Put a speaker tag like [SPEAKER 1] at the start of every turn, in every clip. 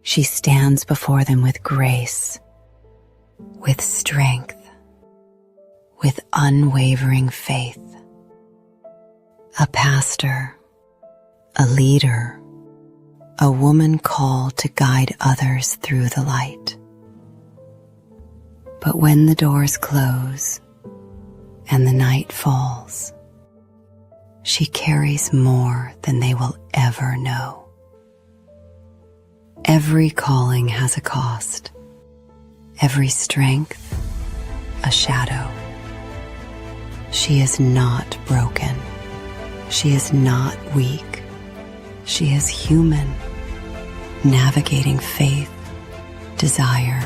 [SPEAKER 1] She stands before them with grace, with strength, with unwavering faith. A pastor, a leader, a woman called to guide others through the light. But when the doors close and the night falls, she carries more than they will ever know. Every calling has a cost, every strength a shadow. She is not broken. She is not weak. She is human, navigating faith, desire,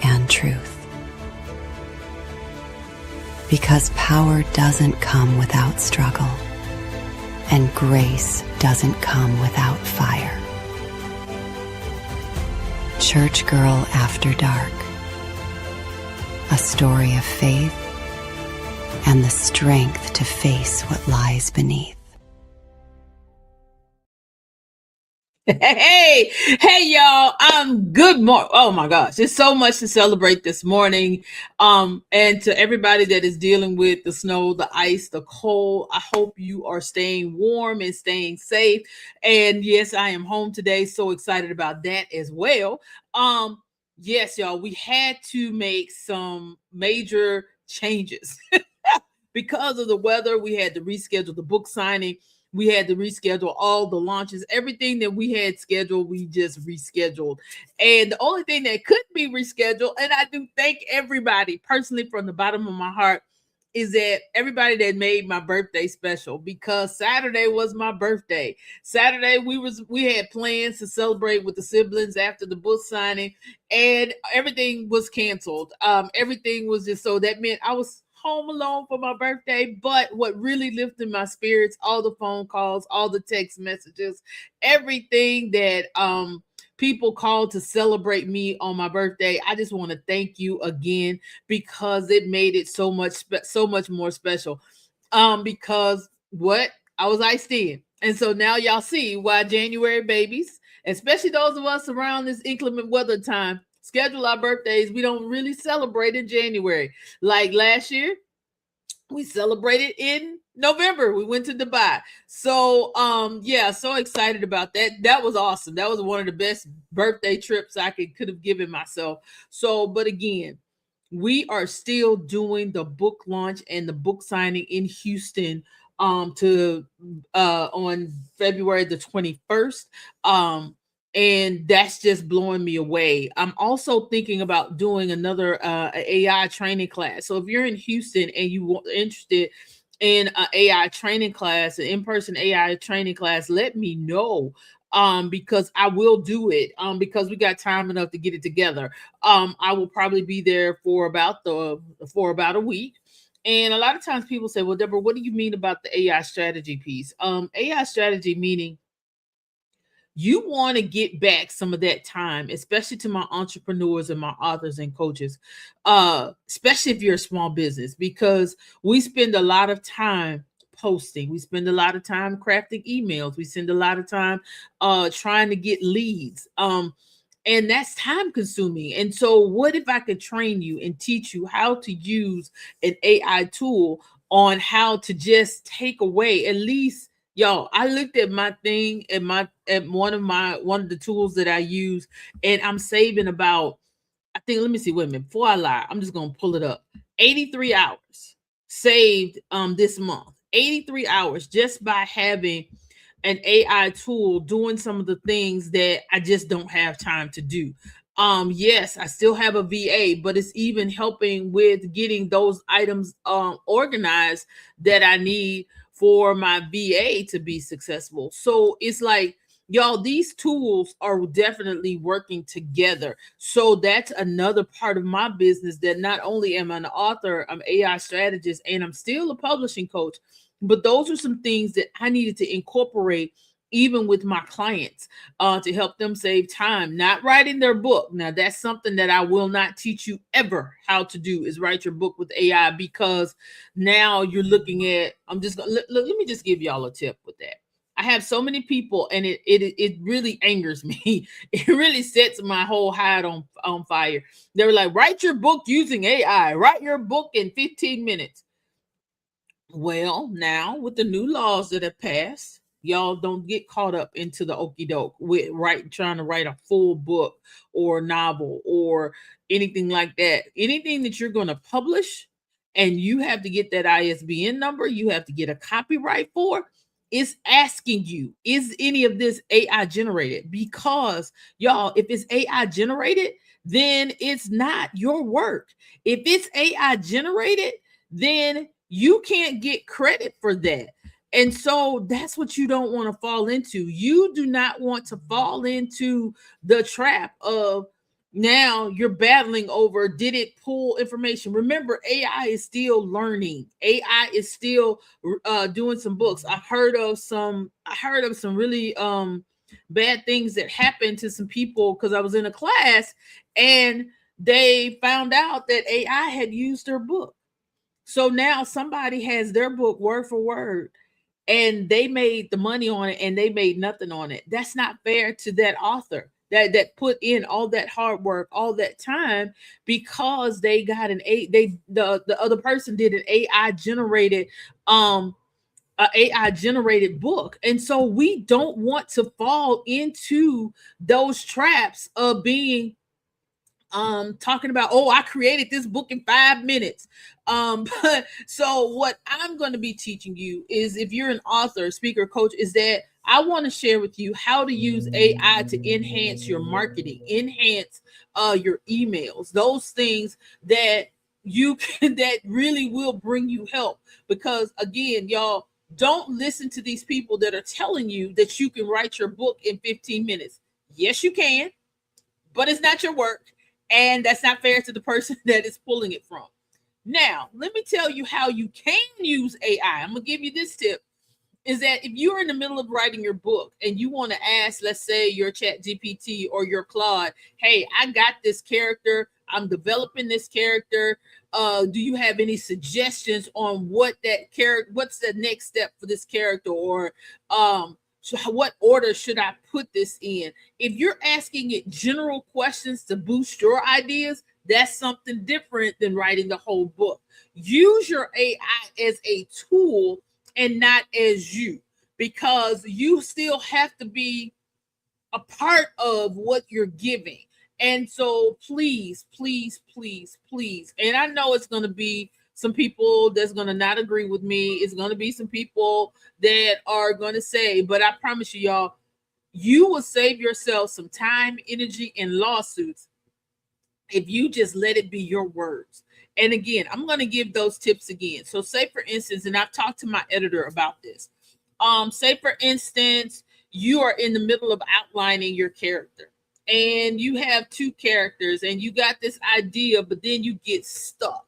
[SPEAKER 1] and truth. Because power doesn't come without struggle, and grace doesn't come without fire. Church Girl After Dark, a story of faith and the strength to face what lies beneath.
[SPEAKER 2] Hey, y'all. Good morning. Oh my gosh. There's so much to celebrate this morning. And to everybody that is dealing with the snow, the ice, the cold, I hope you are staying warm and staying safe. And yes, I am home today. So excited about that as well. Yes, y'all, we had to make some major changes because of the weather. We had to reschedule the book signing. We had to reschedule all the launches. Everything that we had scheduled, we just rescheduled. And the only thing that couldn't be rescheduled, and I do thank everybody personally from the bottom of my heart, is that everybody that made my birthday special, because Saturday was my birthday. Saturday we had plans to celebrate with the siblings after the book signing, and everything was canceled. Everything was just, so that meant I was home alone for my birthday. But what really lifted my spirits, all the phone calls, all the text messages, everything that people called to celebrate me on my birthday. I just want to thank you again, because it made it so much more special. Because what I was iced in. And so now y'all see why January babies, especially those of us around this inclement weather time, schedule our birthdays. We don't really celebrate in January. Like last year, we celebrated in November. We went to Dubai. So yeah, so excited about that. That was awesome. That was one of the best birthday trips I could have given myself. So, but again, we are still doing the book launch and the book signing in Houston on February the 21st. And that's just blowing me away. I'm also thinking about doing another AI training class. So if you're in Houston and you interested in an AI training class, an in-person AI training class, let me know. Because I will do it. Because we got time enough to get it together. I will probably be there for about a week. And a lot of times people say, well, Deborah, what do you mean about the AI strategy piece? AI strategy meaning you want to get back some of that time, especially to my entrepreneurs and my authors and coaches, especially if you're a small business, because we spend a lot of time posting. We spend a lot of time crafting emails. We spend a lot of time trying to get leads. And that's time consuming. And so what if I could train you and teach you how to use an AI tool on how to just take away at least. Y'all, I looked at my thing at one of the tools that I use, and I'm saving about, I think, let me see, wait a minute, before I lie, I'm just gonna pull it up. 83 hours saved this month. 83 hours just by having an AI tool doing some of the things that I just don't have time to do. Yes, I still have a VA, but it's even helping with getting those items organized that I need for my VA to be successful. So it's like, y'all, these tools are definitely working together. So that's another part of my business, that not only am I an author, I'm AI strategist, and I'm still a publishing coach, but those are some things that I needed to incorporate even with my clients to help them save time, not writing their book. Now, that's something that I will not teach you ever how to do, is write your book with AI, because now you're looking at, let me just give y'all a tip with that. I have so many people, and it really angers me. It really sets my whole hide on fire. They were like, write your book using AI, write your book in 15 minutes. Well, now with the new laws that have passed, y'all don't get caught up into the okey doke with trying to write a full book or novel or anything like that. Anything that you're going to publish and you have to get that ISBN number, you have to get a copyright for. It's asking you, is any of this AI generated? Because y'all, if it's AI generated, then it's not your work. If it's AI generated, then you can't get credit for that. And so that's what you don't want to fall into. You do not want to fall into the trap of now you're battling over, did it pull information? Remember, AI is still learning. AI is still doing some books. I heard of some really bad things that happened to some people because I was in a class and they found out that AI had used their book. So now somebody has their book word for word and they made the money on it and they made nothing on it. That's not fair to that author that put in all that hard work, all that time, because they got the other person did an AI generated AI generated book. And so we don't want to fall into those traps of being talking about, oh, I created this book in 5 minutes. But so what I'm going to be teaching you is, if you're an author, speaker, coach, is that I want to share with you how to use AI to enhance your marketing, enhance your emails, those things that you can that really will bring you help. Because again, y'all, don't listen to these people that are telling you that you can write your book in 15 minutes. Yes, you can, but it's not your work. And that's not fair to the person that is pulling it from. Now, let me tell you how you can use AI. I'm going to give you this tip, is that if you're in the middle of writing your book and you want to ask, let's say your Chat GPT or your Claude, hey, I got this character, I'm developing this character. Do you have any suggestions on what that character, what's the next step for this character? Or so what order should I put this in? If you're asking it general questions to boost your ideas, that's something different than writing the whole book. Use your AI as a tool and not as you, because you still have to be a part of what you're giving. And so please, please, please, please. And I know it's going to be some people that's going to not agree with me. It's going to be some people that are going to say, but I promise you, y'all, you will save yourself some time, energy, and lawsuits if you just let it be your words. And again, I'm going to give those tips again. So say for instance, and I've talked to my editor about this. Say for instance, you are in the middle of outlining your character and you have two characters and you got this idea, but then you get stuck.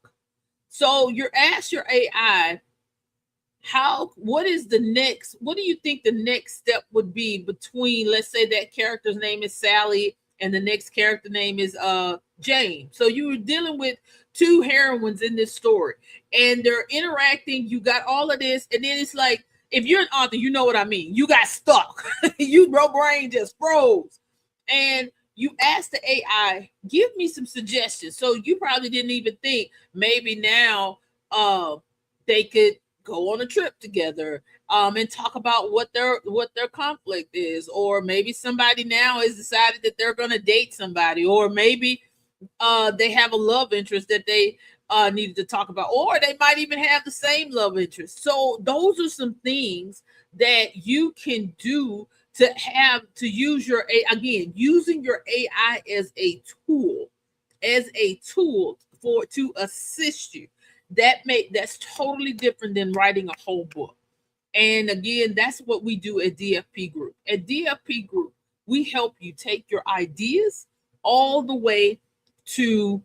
[SPEAKER 2] So you're asked your AI, what is the next, what do you think the next step would be between, let's say that character's name is Sally and the next character name is Jane. So you were dealing with two heroines in this story and they're interacting, you got all of this, and then it's like, if you're an author, you know what I mean. You got stuck. Your brain just froze. And you asked the AI, give me some suggestions. So you probably didn't even think maybe now they could go on a trip together and talk about what their conflict is. Or maybe somebody now has decided that they're going to date somebody. Or maybe they have a love interest that they needed to talk about, or they might even have the same love interest. So those are some things that you can do to use your again, using your AI as a tool for to assist you. That's totally different than writing a whole book. And again, that's what we do at DFP Group. At DFP Group, we help you take your ideas all the way to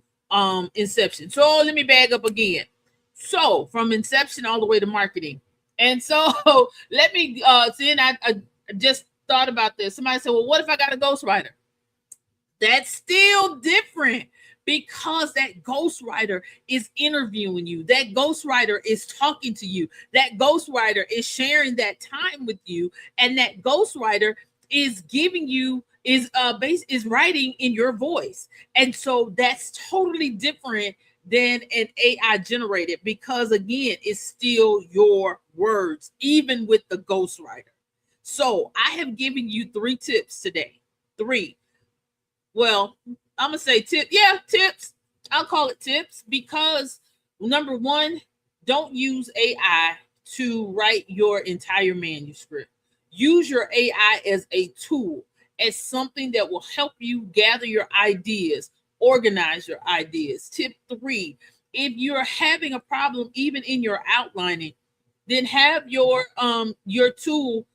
[SPEAKER 2] inception. So let me bag up again. So from inception all the way to marketing. And so let me then I just thought about this. Somebody said, well, what if I got a ghostwriter? That's still different, because that ghostwriter is interviewing you. That ghostwriter is talking to you. That ghostwriter is sharing that time with you, and that ghostwriter is giving you is writing in your voice. And so that's totally different than an AI generated, because again, it's still your words, even with the ghostwriter. So I have given you 3 tips today. Three. Well, I'm gonna say tip. Yeah, tips. I'll call it tips because number one, don't use AI to write your entire manuscript. Use your AI as a tool, as something that will help you gather your ideas, organize your ideas. Tip three, if you're having a problem even in your outlining, then have your tool,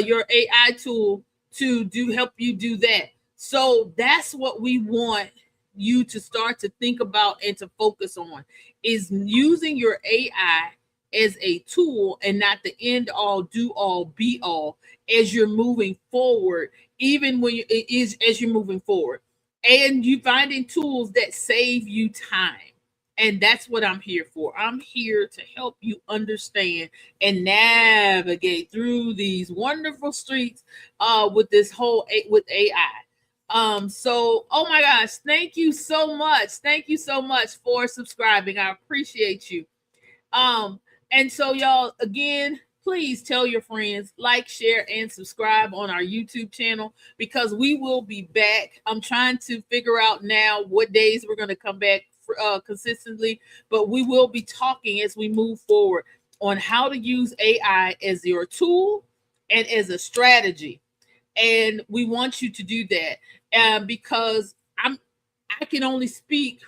[SPEAKER 2] your AI tool to do help you do that. So that's what we want you to start to think about and to focus on, is using your AI as a tool and not the end all, do all, be all as you're moving forward, even when you it is as you're moving forward. And you finding tools that save you time. And that's what I'm here for. I'm here to help you understand and navigate through these wonderful streets with this whole with AI. So oh my gosh, thank you so much. Thank you so much for subscribing. I appreciate you. Um, and so y'all, again, please tell your friends, like, share, and subscribe on our YouTube channel, because we will be back. I'm trying to figure out now what days we're going to come back consistently, but we will be talking as we move forward on how to use AI as your tool and as a strategy. And we want you to do that, because I can only speak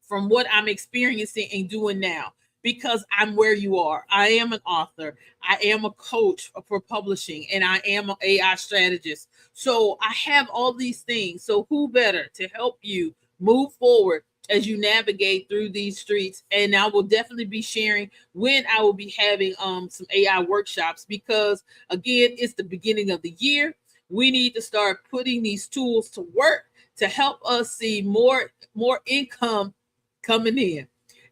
[SPEAKER 2] from what I'm experiencing and doing now, because I'm where you are. I am an author, I am a coach for publishing, and I am an AI strategist. So I have all these things. So who better to help you move forward as you navigate through these streets? And I will definitely be sharing when I will be having some AI workshops, because again, it's the beginning of the year. We need to start putting these tools to work to help us see more income coming in.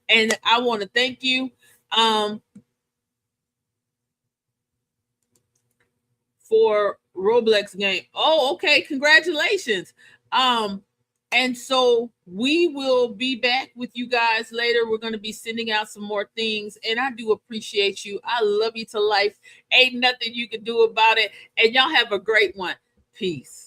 [SPEAKER 2] And I want to thank you for Roblox game. Oh, okay. Congratulations. Um, and so we will be back with you guys later. We're going to be sending out some more things. And I do appreciate you. I love you to life. Ain't nothing you can do about it. And y'all have a great one. Peace.